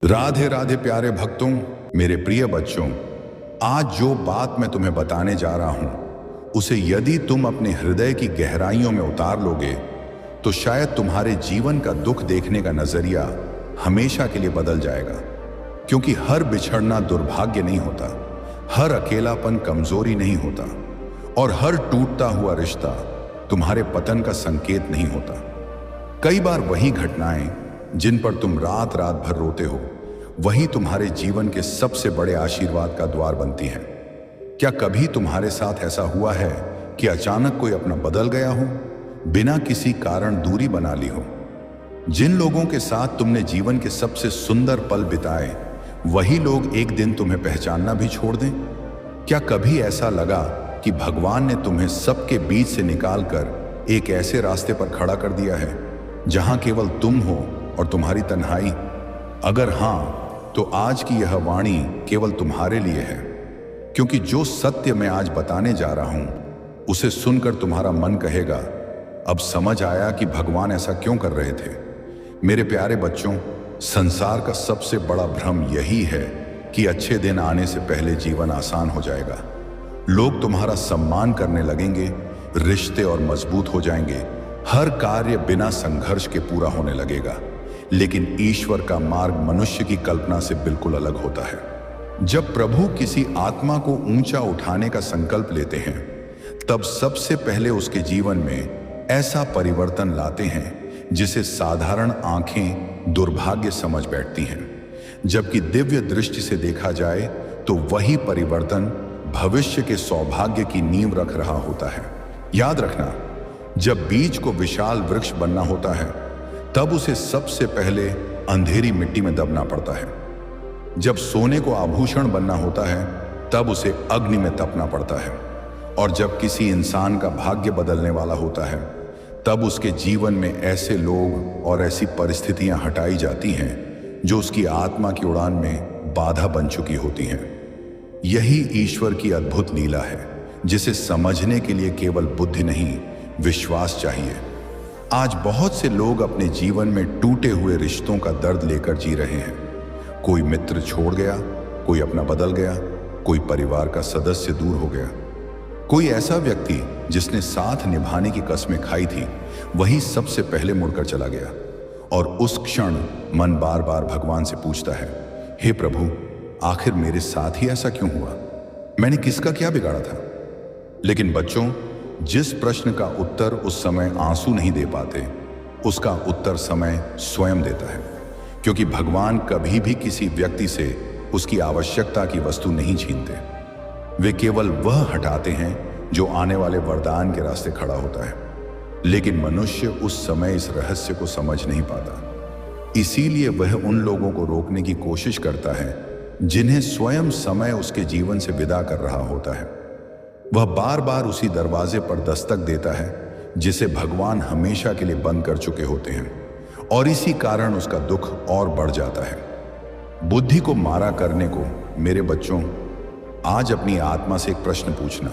राधे राधे प्यारे भक्तों, मेरे प्रिय बच्चों। आज जो बात मैं तुम्हें बताने जा रहा हूं, उसे यदि तुम अपने हृदय की गहराइयों में उतार लोगे तो शायद तुम्हारे जीवन का दुख देखने का नजरिया हमेशा के लिए बदल जाएगा। क्योंकि हर बिछड़ना दुर्भाग्य नहीं होता, हर अकेलापन कमजोरी नहीं होता, और हर टूटता हुआ रिश्ता तुम्हारे पतन का संकेत नहीं होता। कई बार वही घटनाएं जिन पर तुम रात रात भर रोते हो, वही तुम्हारे जीवन के सबसे बड़े आशीर्वाद का द्वार बनती हैं। क्या कभी तुम्हारे साथ ऐसा हुआ है कि अचानक कोई अपना बदल गया हो, बिना किसी कारण दूरी बना ली हो? जिन लोगों के साथ तुमने जीवन के सबसे सुंदर पल बिताए, वही लोग एक दिन तुम्हें पहचानना भी छोड़ दें? क्या कभी ऐसा लगा कि भगवान ने तुम्हें सबके बीच से निकालकर एक ऐसे रास्ते पर खड़ा कर दिया है जहां केवल तुम हो और तुम्हारी तन्हाई? अगर हां, तो आज की यह वाणी केवल तुम्हारे लिए है। क्योंकि जो सत्य मैं आज बताने जा रहा हूं, उसे सुनकर तुम्हारा मन कहेगा, अब समझ आया कि भगवान ऐसा क्यों कर रहे थे। मेरे प्यारे बच्चों, संसार का सबसे बड़ा भ्रम यही है कि अच्छे दिन आने से पहले जीवन आसान हो जाएगा। लोग तुम्हारा सम्मान करने लगेंगे, रिश्ते और मजबूत हो जाएंगे, हर कार्य बिना संघर्ष के पूरा होने लगेगा। लेकिन ईश्वर का मार्ग मनुष्य की कल्पना से बिल्कुल अलग होता है। जब प्रभु किसी आत्मा को ऊंचा उठाने का संकल्प लेते हैं, तब सबसे पहले उसके जीवन में ऐसा परिवर्तन लाते हैं जिसे साधारण आंखें दुर्भाग्य समझ बैठती हैं। जबकि दिव्य दृष्टि से देखा जाए तो वही परिवर्तन भविष्य के सौभाग्य की नींव रख रहा होता है। याद रखना, जब बीज को विशाल वृक्ष बनना होता है, तब उसे सबसे पहले अंधेरी मिट्टी में दबना पड़ता है। जब सोने को आभूषण बनना होता है, तब उसे अग्नि में तपना पड़ता है। और जब किसी इंसान का भाग्य बदलने वाला होता है, तब उसके जीवन में ऐसे लोग और ऐसी परिस्थितियां हटाई जाती हैं जो उसकी आत्मा की उड़ान में बाधा बन चुकी होती हैं। यही ईश्वर की अद्भुत लीला है, जिसे समझने के लिए केवल बुद्धि नहीं, विश्वास चाहिए। आज बहुत से लोग अपने जीवन में टूटे हुए रिश्तों का दर्द लेकर जी रहे हैं। कोई मित्र छोड़ गया, कोई अपना बदल गया, कोई परिवार का सदस्य दूर हो गया, कोई ऐसा व्यक्ति जिसने साथ निभाने की कस्में खाई थी, वही सबसे पहले मुड़कर चला गया। और उस क्षण मन बार बार भगवान से पूछता है, हे प्रभु, आखिर मेरे साथ ही ऐसा क्यों हुआ? मैंने किसका क्या बिगाड़ा था? लेकिन बच्चों, जिस प्रश्न का उत्तर उस समय आंसू नहीं दे पाते, उसका उत्तर समय स्वयं देता है। क्योंकि भगवान कभी भी किसी व्यक्ति से उसकी आवश्यकता की वस्तु नहीं छीनते। वे केवल वह हटाते हैं जो आने वाले वरदान के रास्ते खड़ा होता है। लेकिन मनुष्य उस समय इस रहस्य को समझ नहीं पाता। इसीलिए वह उन लोगों को रोकने की कोशिश करता है जिन्हें स्वयं समय उसके जीवन से विदा कर रहा होता है। वह बार बार उसी दरवाजे पर दस्तक देता है जिसे भगवान हमेशा के लिए बंद कर चुके होते हैं, और इसी कारण उसका दुख और बढ़ जाता है। बुद्धि को मारा करने को मेरे बच्चों, आज अपनी आत्मा से एक प्रश्न पूछना,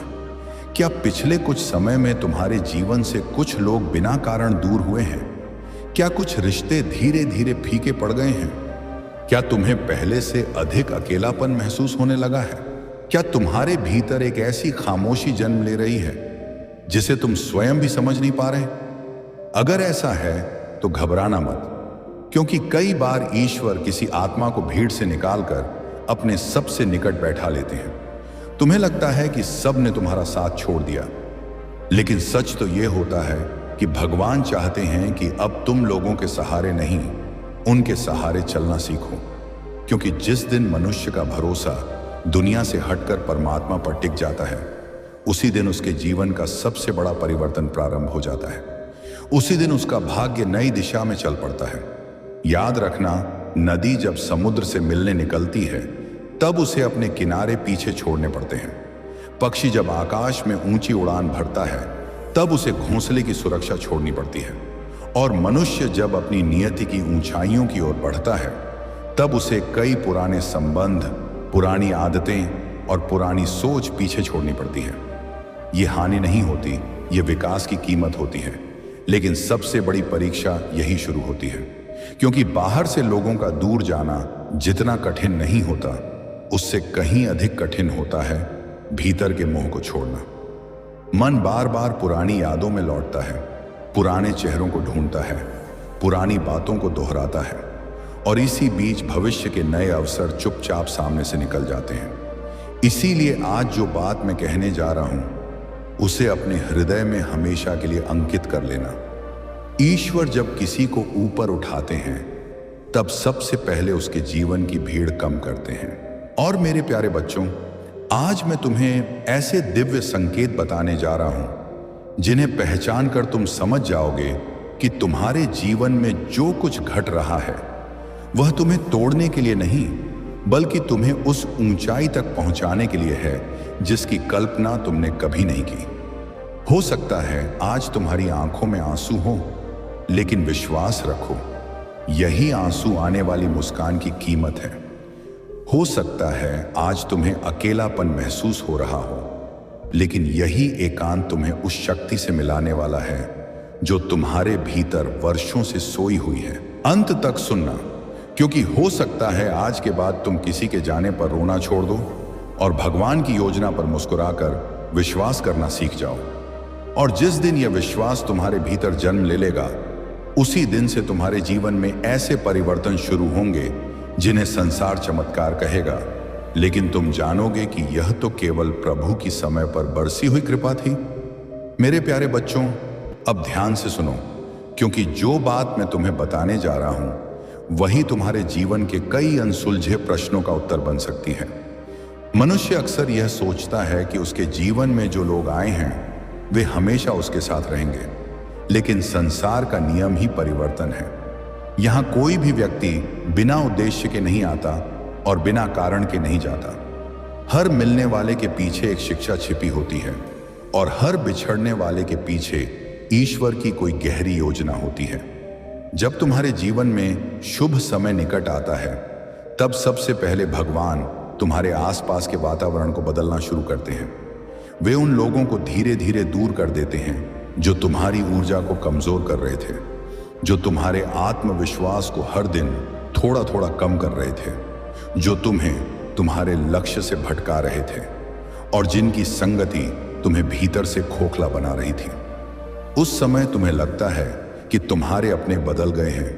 क्या पिछले कुछ समय में तुम्हारे जीवन से कुछ लोग बिना कारण दूर हुए हैं? क्या कुछ रिश्ते धीरे धीरे फीके पड़ गए हैं? क्या तुम्हें पहले से अधिक अकेलापन महसूस होने लगा है? क्या तुम्हारे भीतर एक ऐसी खामोशी जन्म ले रही है जिसे तुम स्वयं भी समझ नहीं पा रहे? अगर ऐसा है तो घबराना मत, क्योंकि कई बार ईश्वर किसी आत्मा को भीड़ से निकालकर अपने सबसे निकट बैठा लेते हैं। तुम्हें लगता है कि सब ने तुम्हारा साथ छोड़ दिया, लेकिन सच तो यह होता है कि भगवान चाहते हैं कि अब तुम लोगों के सहारे नहीं, उनके सहारे चलना सीखो। क्योंकि जिस दिन मनुष्य का भरोसा दुनिया से हटकर परमात्मा पर टिक जाता है, उसी दिन उसके जीवन का सबसे बड़ा परिवर्तन प्रारंभ हो जाता है। उसी दिन उसका भाग्य नई दिशा में चल पड़ता है। याद रखना, नदी जब समुद्र से मिलने निकलती है, तब उसे अपने किनारे पीछे छोड़ने पड़ते हैं। पक्षी जब आकाश में ऊंची उड़ान भरता है, तब उसे घोंसले की सुरक्षा छोड़नी पड़ती है। और मनुष्य जब अपनी नियति की ऊंचाइयों की ओर बढ़ता है, तब उसे कई पुराने संबंध, पुरानी आदतें और पुरानी सोच पीछे छोड़नी पड़ती है। ये हानि नहीं होती, ये विकास की कीमत होती है। लेकिन सबसे बड़ी परीक्षा यही शुरू होती है, क्योंकि बाहर से लोगों का दूर जाना जितना कठिन नहीं होता उससे कहीं अधिक कठिन होता है भीतर के मोह को छोड़ना। मन बार बार पुरानी यादों में लौटता है, पुराने चेहरों को ढूंढता है, पुरानी बातों को दोहराता है और इसी बीच भविष्य के नए अवसर चुपचाप सामने से निकल जाते हैं। इसीलिए आज जो बात मैं कहने जा रहा हूं उसे अपने हृदय में हमेशा के लिए अंकित कर लेना। ईश्वर जब किसी को ऊपर उठाते हैं तब सबसे पहले उसके जीवन की भीड़ कम करते हैं। और मेरे प्यारे बच्चों, आज मैं तुम्हें ऐसे दिव्य संकेत बताने जा रहा हूं जिन्हें पहचान कर तुम समझ जाओगे कि तुम्हारे जीवन में जो कुछ घट रहा है वह तुम्हें तोड़ने के लिए नहीं बल्कि तुम्हें उस ऊंचाई तक पहुंचाने के लिए है जिसकी कल्पना तुमने कभी नहीं की। हो सकता है आज तुम्हारी आंखों में आंसू हो, लेकिन विश्वास रखो यही आंसू आने वाली मुस्कान की कीमत है। हो सकता है आज तुम्हें अकेलापन महसूस हो रहा हो, लेकिन यही एकांत तुम्हें उस शक्ति से मिलाने वाला है जो तुम्हारे भीतर वर्षों से सोई हुई है। अंत तक सुनना, क्योंकि हो सकता है आज के बाद तुम किसी के जाने पर रोना छोड़ दो और भगवान की योजना पर मुस्कुराकर विश्वास करना सीख जाओ। और जिस दिन यह विश्वास तुम्हारे भीतर जन्म ले लेगा उसी दिन से तुम्हारे जीवन में ऐसे परिवर्तन शुरू होंगे जिन्हें संसार चमत्कार कहेगा, लेकिन तुम जानोगे कि यह तो केवल प्रभु की समय पर बरसी हुई कृपा थी। मेरे प्यारे बच्चों, अब ध्यान से सुनो, क्योंकि जो बात मैं तुम्हें बताने जा रहा हूं वही तुम्हारे जीवन के कई अनसुलझे प्रश्नों का उत्तर बन सकती है। मनुष्य अक्सर यह सोचता है कि उसके जीवन में जो लोग आए हैं वे हमेशा उसके साथ रहेंगे, लेकिन संसार का नियम ही परिवर्तन है। यहां कोई भी व्यक्ति बिना उद्देश्य के नहीं आता और बिना कारण के नहीं जाता। हर मिलने वाले के पीछे एक शिक्षा छिपी होती है और हर बिछड़ने वाले के पीछे ईश्वर की कोई गहरी योजना होती है। जब तुम्हारे जीवन में शुभ समय निकट आता है तब सबसे पहले भगवान तुम्हारे आसपास के वातावरण को बदलना शुरू करते हैं। वे उन लोगों को धीरे धीरे दूर कर देते हैं जो तुम्हारी ऊर्जा को कमजोर कर रहे थे, जो तुम्हारे आत्मविश्वास को हर दिन थोड़ा थोड़ा कम कर रहे थे, जो तुम्हें तुम्हारे लक्ष्य से भटका रहे थे और जिनकी संगति तुम्हें भीतर से खोखला बना रही थी। उस समय तुम्हें लगता है कि तुम्हारे अपने बदल गए हैं,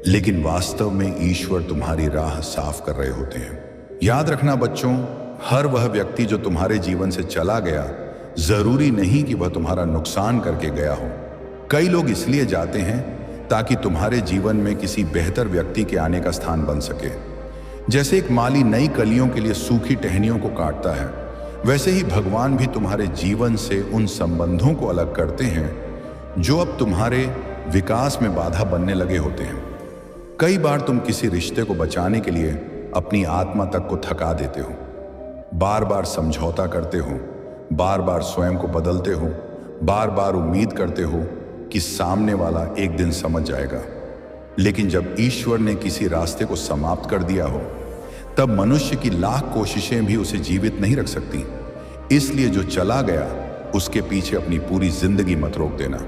लेकिन वास्तव में ईश्वर तुम्हारी राह साफ कर रहे होते हैं। याद रखना बच्चों, हर वह व्यक्ति जो तुम्हारे जीवन से चला गया जरूरी नहीं कि वह तुम्हारा नुकसान करके गया हो। कई लोग इसलिए जाते हैं ताकि तुम्हारे जीवन में किसी बेहतर व्यक्ति के आने का स्थान बन सके। जैसे एक माली नई कलियों के लिए सूखी टहनियों को काटता है, वैसे ही भगवान भी तुम्हारे जीवन से उन संबंधों को अलग करते हैं जो अब तुम्हारे विकास में बाधा बनने लगे होते हैं। कई बार तुम किसी रिश्ते को बचाने के लिए अपनी आत्मा तक को थका देते हो, बार बार समझौता करते हो, बार बार स्वयं को बदलते हो, बार बार उम्मीद करते हो कि सामने वाला एक दिन समझ जाएगा। लेकिन जब ईश्वर ने किसी रास्ते को समाप्त कर दिया हो तब मनुष्य की लाख कोशिशें भी उसे जीवित नहीं रख सकती। इसलिए जो चला गया उसके पीछे अपनी पूरी जिंदगी मत रोक देना।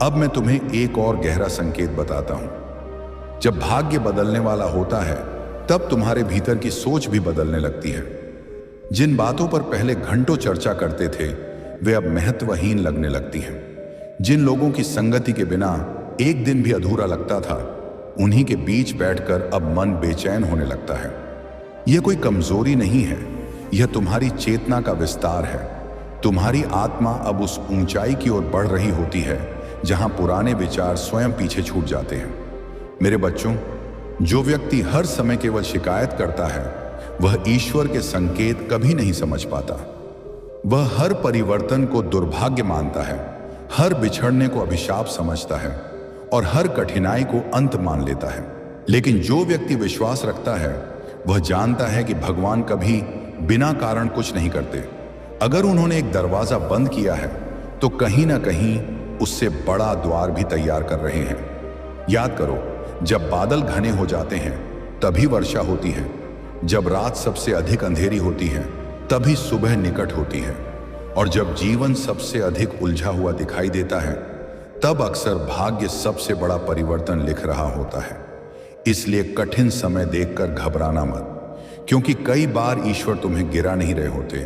अब मैं तुम्हें एक और गहरा संकेत बताता हूं। जब भाग्य बदलने वाला होता है तब तुम्हारे भीतर की सोच भी बदलने लगती है। जिन बातों पर पहले घंटों चर्चा करते थे वे अब महत्वहीन लगने लगती हैं। जिन लोगों की संगति के बिना एक दिन भी अधूरा लगता था, उन्हीं के बीच बैठकर अब मन बेचैन होने लगता है। यह कोई कमजोरी नहीं है, यह तुम्हारी चेतना का विस्तार है। तुम्हारी आत्मा अब उस ऊंचाई की ओर बढ़ रही होती है जहां पुराने विचार स्वयं पीछे छूट जाते हैं। मेरे बच्चों, जो व्यक्ति हर समय केवल शिकायत करता है वह ईश्वर के संकेत कभी नहीं समझ पाता। वह हर परिवर्तन को दुर्भाग्य मानता है, हर बिछड़ने को अभिशाप समझता है और हर कठिनाई को अंत मान लेता है। लेकिन जो व्यक्ति विश्वास रखता है वह जानता है कि भगवान कभी बिना कारण कुछ नहीं करते। अगर उन्होंने एक दरवाजा बंद किया है तो कहीं ना कहीं उससे बड़ा द्वार भी तैयार कर रहे हैं। याद करो, जब बादल घने हो जाते हैं तभी वर्षा होती है, जब रात सबसे अधिक अंधेरी होती है तभी सुबह निकट होती है, और जब जीवन सबसे अधिक उलझा हुआ दिखाई देता है तब अक्सर भाग्य सबसे बड़ा परिवर्तन लिख रहा होता है। इसलिए कठिन समय देखकर घबराना मत, क्योंकि कई बार ईश्वर तुम्हें गिरा नहीं रहे होते,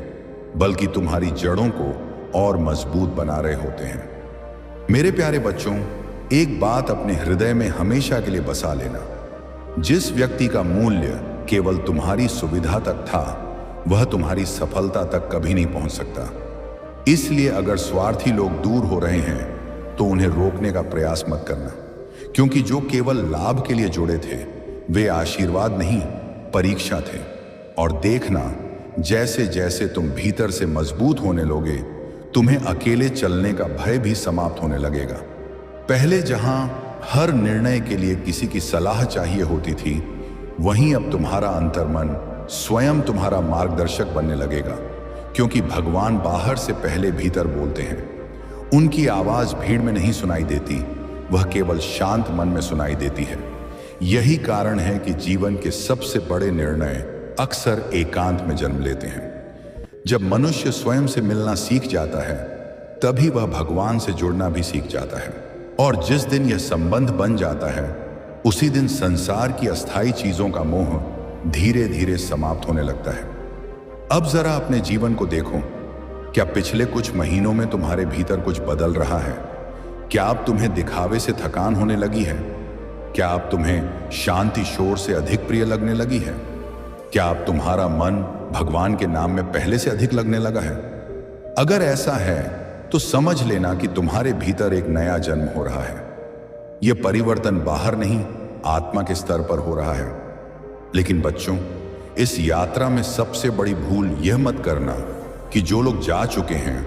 बल्कि तुम्हारी जड़ों को और मजबूत बना रहे होते हैं। मेरे प्यारे बच्चों, एक बात अपने हृदय में हमेशा के लिए बसा लेना, जिस व्यक्ति का मूल्य केवल तुम्हारी सुविधा तक था, वह तुम्हारी सफलता तक कभी नहीं पहुंच सकता। इसलिए अगर स्वार्थी लोग दूर हो रहे हैं तो उन्हें रोकने का प्रयास मत करना, क्योंकि जो केवल लाभ के लिए जुड़े थे वे आशीर्वाद नहीं, परीक्षा थे। और देखना, जैसे जैसे तुम भीतर से मजबूत होने लोगे, तुम्हें अकेले चलने का भय भी समाप्त होने लगेगा। पहले जहां हर निर्णय के लिए किसी की सलाह चाहिए होती थी, वहीं अब तुम्हारा अंतर्मन स्वयं तुम्हारा मार्गदर्शक बनने लगेगा, क्योंकि भगवान बाहर से पहले भीतर बोलते हैं। उनकी आवाज भीड़ में नहीं सुनाई देती, वह केवल शांत मन में सुनाई देती है। यही कारण है कि जीवन के सबसे बड़े निर्णय अक्सर एकांत में जन्म लेते हैं। जब मनुष्य स्वयं से मिलना सीख जाता है, तभी वह भगवान से जुड़ना भी सीख जाता है। और जिस दिन यह संबंध बन जाता है, उसी दिन संसार की अस्थायी चीजों का मोह धीरे धीरे समाप्त होने लगता है। अब जरा अपने जीवन को देखो, क्या पिछले कुछ महीनों में तुम्हारे भीतर कुछ बदल रहा है? क्या अब तुम्हें दिखावे से थकान होने लगी है? क्या अब तुम्हें शांति शोर से अधिक प्रिय लगने लगी है? क्या अब तुम्हारा मन भगवान के नाम में पहले से अधिक लगने लगा है? अगर ऐसा है तो समझ लेना कि तुम्हारे भीतर एक नया जन्म हो रहा है। यह परिवर्तन बाहर नहीं, आत्मा के स्तर पर हो रहा है। लेकिन बच्चों, इस यात्रा में सबसे बड़ी भूल यह मत करना कि जो लोग जा चुके हैं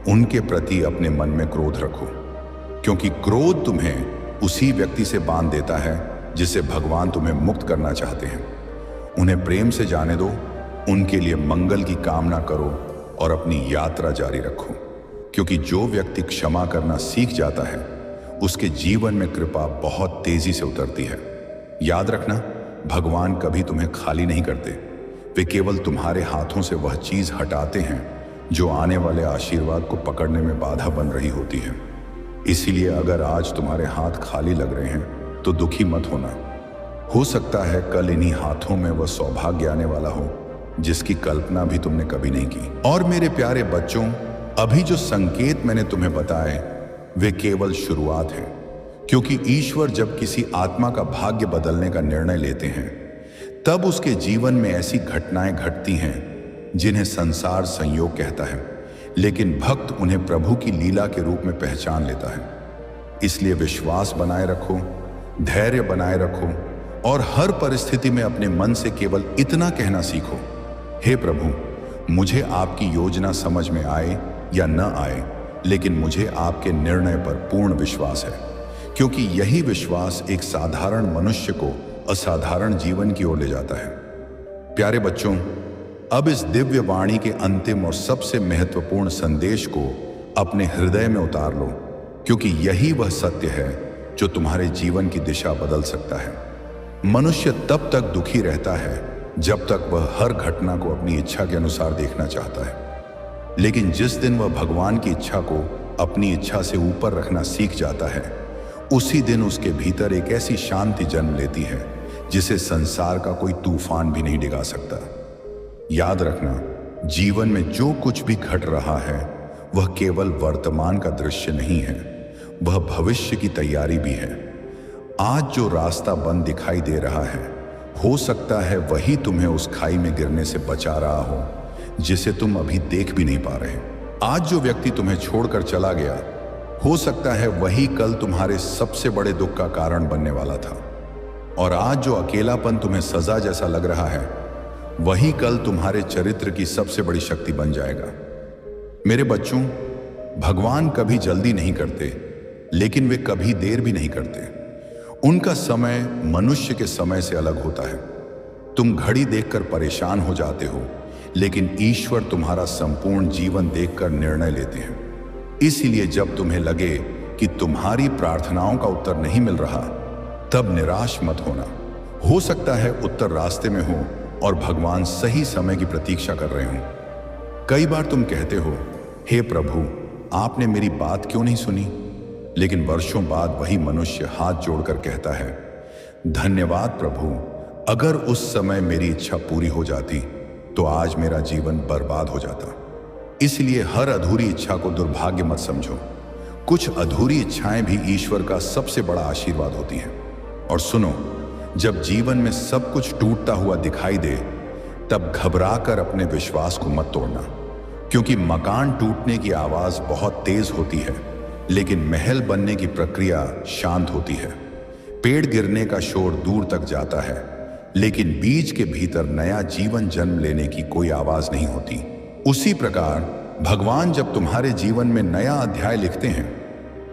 उनके प्रति अपने मन में क्रोध रखो, क्योंकि क्रोध तुम्हें उसी व्यक्ति से बांध देता है जिसे भगवान तुम्हें मुक्त करना चाहते हैं। उन्हें प्रेम से जाने दो, उनके लिए मंगल की कामना करो और अपनी यात्रा जारी रखो, क्योंकि जो व्यक्ति क्षमा करना सीख जाता है, उसके जीवन में कृपा बहुत तेजी से उतरती है। याद रखना, भगवान कभी तुम्हें खाली नहीं करते। वे केवल तुम्हारे हाथों से वह चीज हटाते हैं जो आने वाले आशीर्वाद को पकड़ने में बाधा बन रही होती है। इसीलिए अगर आज तुम्हारे हाथ खाली लग रहे हैं तो दुखी मत होना। हो सकता है कल इन्हीं हाथों में वह सौभाग्य आने वाला हो जिसकी कल्पना भी तुमने कभी नहीं की। और मेरे प्यारे बच्चों, अभी जो संकेत मैंने तुम्हें बताए वे केवल शुरुआत हैं, क्योंकि ईश्वर जब किसी आत्मा का भाग्य बदलने का निर्णय लेते हैं, तब उसके जीवन में ऐसी घटनाएं घटती हैं जिन्हें संसार संयोग कहता है, लेकिन भक्त उन्हें प्रभु की लीला के रूप में पहचान लेता है। इसलिए विश्वास बनाए रखो, धैर्य बनाए रखो और हर परिस्थिति में अपने मन से केवल इतना कहना सीखो, हे प्रभु, मुझे आपकी योजना समझ में आए या न आए, लेकिन मुझे आपके निर्णय पर पूर्ण विश्वास है, क्योंकि यही विश्वास एक साधारण मनुष्य को असाधारण जीवन की ओर ले जाता है। प्यारे बच्चों, अब इस दिव्य वाणी के अंतिम और सबसे महत्वपूर्ण संदेश को अपने हृदय में उतार लो, क्योंकि यही वह सत्य है जो तुम्हारे जीवन की दिशा बदल सकता है। मनुष्य तब तक दुखी रहता है जब तक वह हर घटना को अपनी इच्छा के अनुसार देखना चाहता है, लेकिन जिस दिन वह भगवान की इच्छा को अपनी इच्छा से ऊपर रखना सीख जाता है, उसी दिन उसके भीतर एक ऐसी शांति जन्म लेती है जिसे संसार का कोई तूफान भी नहीं डिगा सकता। याद रखना, जीवन में जो कुछ भी घट रहा है वह केवल वर्तमान का दृश्य नहीं है, वह भविष्य की तैयारी भी है। आज जो रास्ता बंद दिखाई दे रहा है, हो सकता है वही तुम्हें उस खाई में गिरने से बचा रहा हो जिसे तुम अभी देख भी नहीं पा रहे। आज जो व्यक्ति तुम्हें छोड़कर चला गया, हो सकता है वही कल तुम्हारे सबसे बड़े दुख का कारण बनने वाला था। और आज जो अकेलापन तुम्हें सजा जैसा लग रहा है, वही कल तुम्हारे चरित्र की सबसे बड़ी शक्ति बन जाएगा। मेरे बच्चों, भगवान कभी जल्दी नहीं करते, लेकिन वे कभी देर भी नहीं करते। उनका समय मनुष्य के समय से अलग होता है। तुम घड़ी देखकर परेशान हो जाते हो, लेकिन ईश्वर तुम्हारा संपूर्ण जीवन देखकर निर्णय लेते हैं। इसीलिए जब तुम्हें लगे कि तुम्हारी प्रार्थनाओं का उत्तर नहीं मिल रहा, तब निराश मत होना। हो सकता है उत्तर रास्ते में हो और भगवान सही समय की प्रतीक्षा कर रहे हो। कई बार तुम कहते हो, हे प्रभु, आपने मेरी बात क्यों नहीं सुनी? लेकिन वर्षों बाद वही मनुष्य हाथ जोड़कर कहता है, धन्यवाद प्रभु, अगर उस समय मेरी इच्छा पूरी हो जाती तो आज मेरा जीवन बर्बाद हो जाता। इसलिए हर अधूरी इच्छा को दुर्भाग्य मत समझो। कुछ अधूरी इच्छाएं भी ईश्वर का सबसे बड़ा आशीर्वाद होती हैं। और सुनो, जब जीवन में सब कुछ टूटता हुआ दिखाई दे तब घबराकर अपने विश्वास को मत तोड़ना, क्योंकि मकान टूटने की आवाज बहुत तेज होती है, लेकिन महल बनने की प्रक्रिया शांत होती है। पेड़ गिरने का शोर दूर तक जाता है, लेकिन बीज के भीतर नया जीवन जन्म लेने की कोई आवाज नहीं होती। उसी प्रकार भगवान जब तुम्हारे जीवन में नया अध्याय लिखते हैं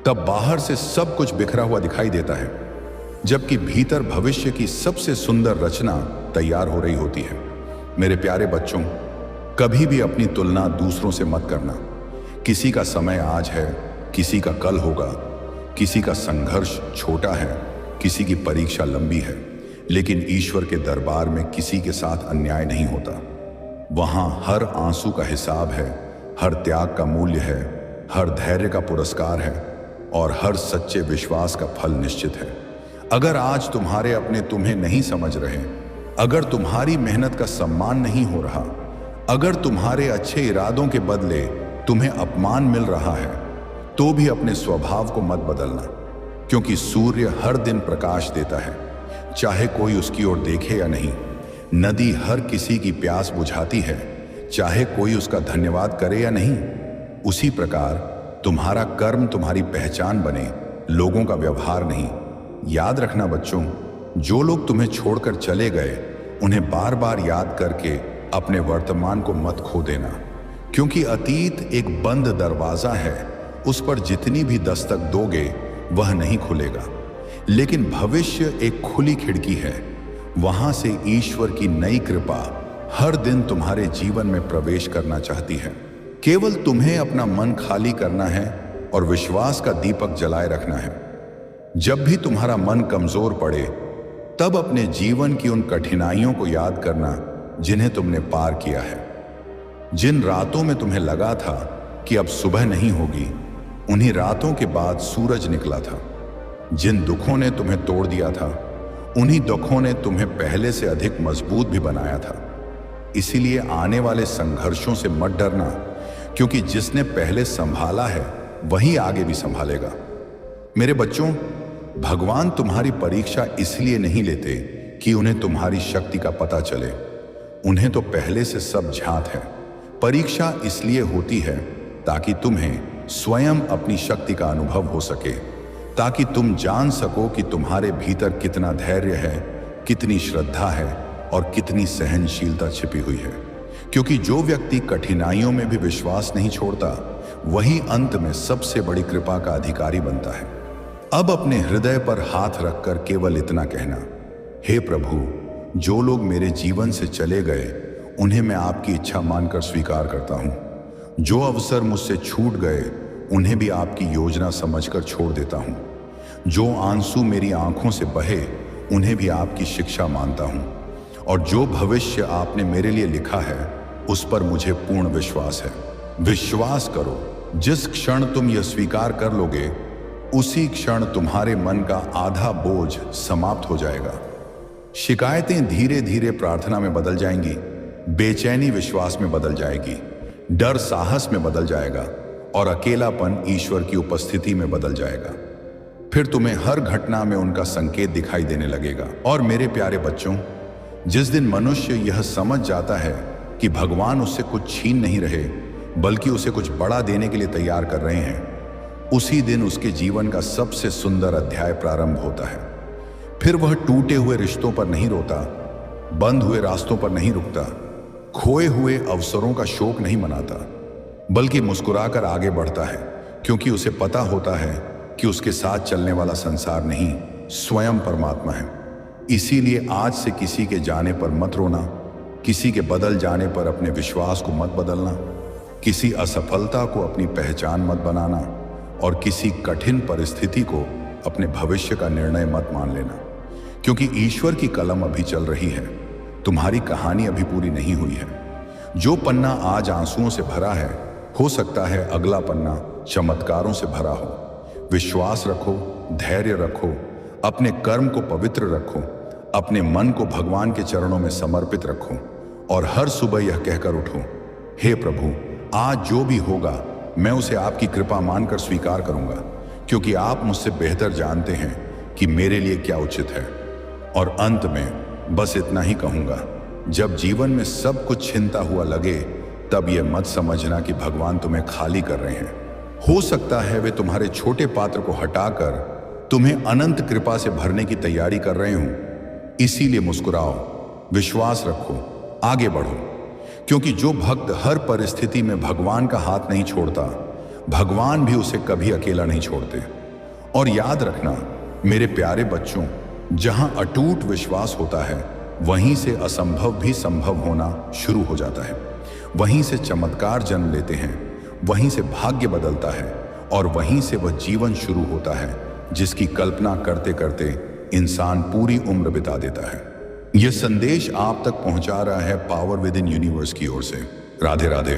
तब बाहर से सब कुछ बिखरा हुआ दिखाई देता है, जबकि भीतर भविष्य की सबसे सुंदर रचना तैयार हो रही होती है। मेरे प्यारे बच्चों, कभी भी अपनी तुलना दूसरों से मत करना। किसी का समय आज है, किसी का कल होगा, किसी का संघर्ष छोटा है, किसी की परीक्षा लंबी है, लेकिन ईश्वर के दरबार में किसी के साथ अन्याय नहीं होता। वहां हर आंसू का हिसाब है, हर त्याग का मूल्य है, हर धैर्य का पुरस्कार है और हर सच्चे विश्वास का फल निश्चित है। अगर आज तुम्हारे अपने तुम्हें नहीं समझ रहे, अगर तुम्हारी मेहनत का सम्मान नहीं हो रहा, अगर तुम्हारे अच्छे इरादों के बदले तुम्हें अपमान मिल रहा है, तो भी अपने स्वभाव को मत बदलना, क्योंकि सूर्य हर दिन प्रकाश देता है, चाहे कोई उसकी ओर देखे या नहीं। नदी हर किसी की प्यास बुझाती है, चाहे कोई उसका धन्यवाद करे या नहीं। उसी प्रकार तुम्हारा कर्म तुम्हारी पहचान बने, लोगों का व्यवहार नहीं। याद रखना बच्चों, जो लोग तुम्हें छोड़कर चले गए उन्हें बार बार याद करके अपने वर्तमान को मत खो देना, क्योंकि अतीत एक बंद दरवाजा है, उस पर जितनी भी दस्तक दोगे वह नहीं खुलेगा, लेकिन भविष्य एक खुली खिड़की है, वहां से ईश्वर की नई कृपा हर दिन तुम्हारे जीवन में प्रवेश करना चाहती है। केवल तुम्हें अपना मन खाली करना है और विश्वास का दीपक जलाए रखना है। जब भी तुम्हारा मन कमजोर पड़े तब अपने जीवन की उन कठिनाइयों को याद करना जिन्हें तुमने पार किया है। जिन रातों में तुम्हें लगा था कि अब सुबह नहीं होगी, उन्हीं रातों के बाद सूरज निकला था। जिन दुखों ने तुम्हें तोड़ दिया था, उन्हीं दुखों ने तुम्हें पहले से अधिक मजबूत भी बनाया था। इसीलिए आने वाले संघर्षों से मत डरना, क्योंकि जिसने पहले संभाला है वही आगे भी संभालेगा। मेरे बच्चों, भगवान तुम्हारी परीक्षा इसलिए नहीं लेते कि उन्हें तुम्हारी शक्ति का पता चले, उन्हें तो पहले से सब ज्ञात है। परीक्षा इसलिए होती है ताकि तुम्हें स्वयं अपनी शक्ति का अनुभव हो सके, ताकि तुम जान सको कि तुम्हारे भीतर कितना धैर्य है, कितनी श्रद्धा है और कितनी सहनशीलता छिपी हुई है। क्योंकि जो व्यक्ति कठिनाइयों में भी विश्वास नहीं छोड़ता, वही अंत में सबसे बड़ी कृपा का अधिकारी बनता है। अब अपने हृदय पर हाथ रखकर केवल इतना कहना, हे प्रभु, जो लोग मेरे जीवन से चले गए उन्हें मैं आपकी इच्छा मानकर स्वीकार करता हूं। जो अवसर मुझसे छूट गए उन्हें भी आपकी योजना समझकर छोड़ देता हूं। जो आंसू मेरी आंखों से बहे उन्हें भी आपकी शिक्षा मानता हूं। और जो भविष्य आपने मेरे लिए लिखा है उस पर मुझे पूर्ण विश्वास है। विश्वास करो, जिस क्षण तुम यह स्वीकार कर लोगे उसी क्षण तुम्हारे मन का आधा बोझ समाप्त हो जाएगा। शिकायतें धीरे धीरे प्रार्थना में बदल जाएंगी, बेचैनी विश्वास में बदल जाएगी, डर साहस में बदल जाएगा और अकेलापन ईश्वर की उपस्थिति में बदल जाएगा। फिर तुम्हें हर घटना में उनका संकेत दिखाई देने लगेगा। और मेरे प्यारे बच्चों, जिस दिन मनुष्य यह समझ जाता है कि भगवान उससे कुछ छीन नहीं रहे बल्कि उसे कुछ बड़ा देने के लिए तैयार कर रहे हैं, उसी दिन उसके जीवन का सबसे सुंदर अध्याय प्रारंभ होता है। फिर वह टूटे हुए रिश्तों पर नहीं रोता, बंद हुए रास्तों पर नहीं रुकता, खोए हुए अवसरों का शोक नहीं मनाता, बल्कि मुस्कुराकर आगे बढ़ता है, क्योंकि उसे पता होता है कि उसके साथ चलने वाला संसार नहीं, स्वयं परमात्मा है। इसीलिए आज से किसी के जाने पर मत रोना, किसी के बदल जाने पर अपने विश्वास को मत बदलना, किसी असफलता को अपनी पहचान मत बनाना और किसी कठिन परिस्थिति को अपने भविष्य का निर्णय मत मान लेना। क्योंकि ईश्वर की कलम अभी चल रही है, तुम्हारी कहानी अभी पूरी नहीं हुई है। जो पन्ना आज आंसुओं से भरा है, हो सकता है अगला पन्ना चमत्कारों से भरा हो। विश्वास रखो, धैर्य रखो, अपने कर्म को पवित्र रखो, अपने मन को भगवान के चरणों में समर्पित रखो और हर सुबह यह कहकर उठो, हे प्रभु, आज जो भी होगा मैं उसे आपकी कृपा मानकर स्वीकार करूंगा, क्योंकि आप मुझसे बेहतर जानते हैं कि मेरे लिए क्या उचित है। और अंत में बस इतना ही कहूंगा, जब जीवन में सब कुछ छिनता हुआ लगे तब यह मत समझना कि भगवान तुम्हें खाली कर रहे हैं। हो सकता है वे तुम्हारे छोटे पात्र को हटाकर तुम्हें अनंत कृपा से भरने की तैयारी कर रहे हों। इसीलिए मुस्कुराओ, विश्वास रखो, आगे बढ़ो, क्योंकि जो भक्त हर परिस्थिति में भगवान का हाथ नहीं छोड़ता, भगवान भी उसे कभी अकेला नहीं छोड़ते। और याद रखना मेरे प्यारे बच्चों, जहां अटूट विश्वास होता है वहीं से असंभव भी संभव होना शुरू हो जाता है, वहीं से चमत्कार जन्म लेते हैं, वहीं से भाग्य बदलता है और वहीं से वह जीवन शुरू होता है जिसकी कल्पना करते करते इंसान पूरी उम्र बिता देता है। यह संदेश आप तक पहुंचा रहा है पावर विद इन यूनिवर्स की ओर से। राधे राधे।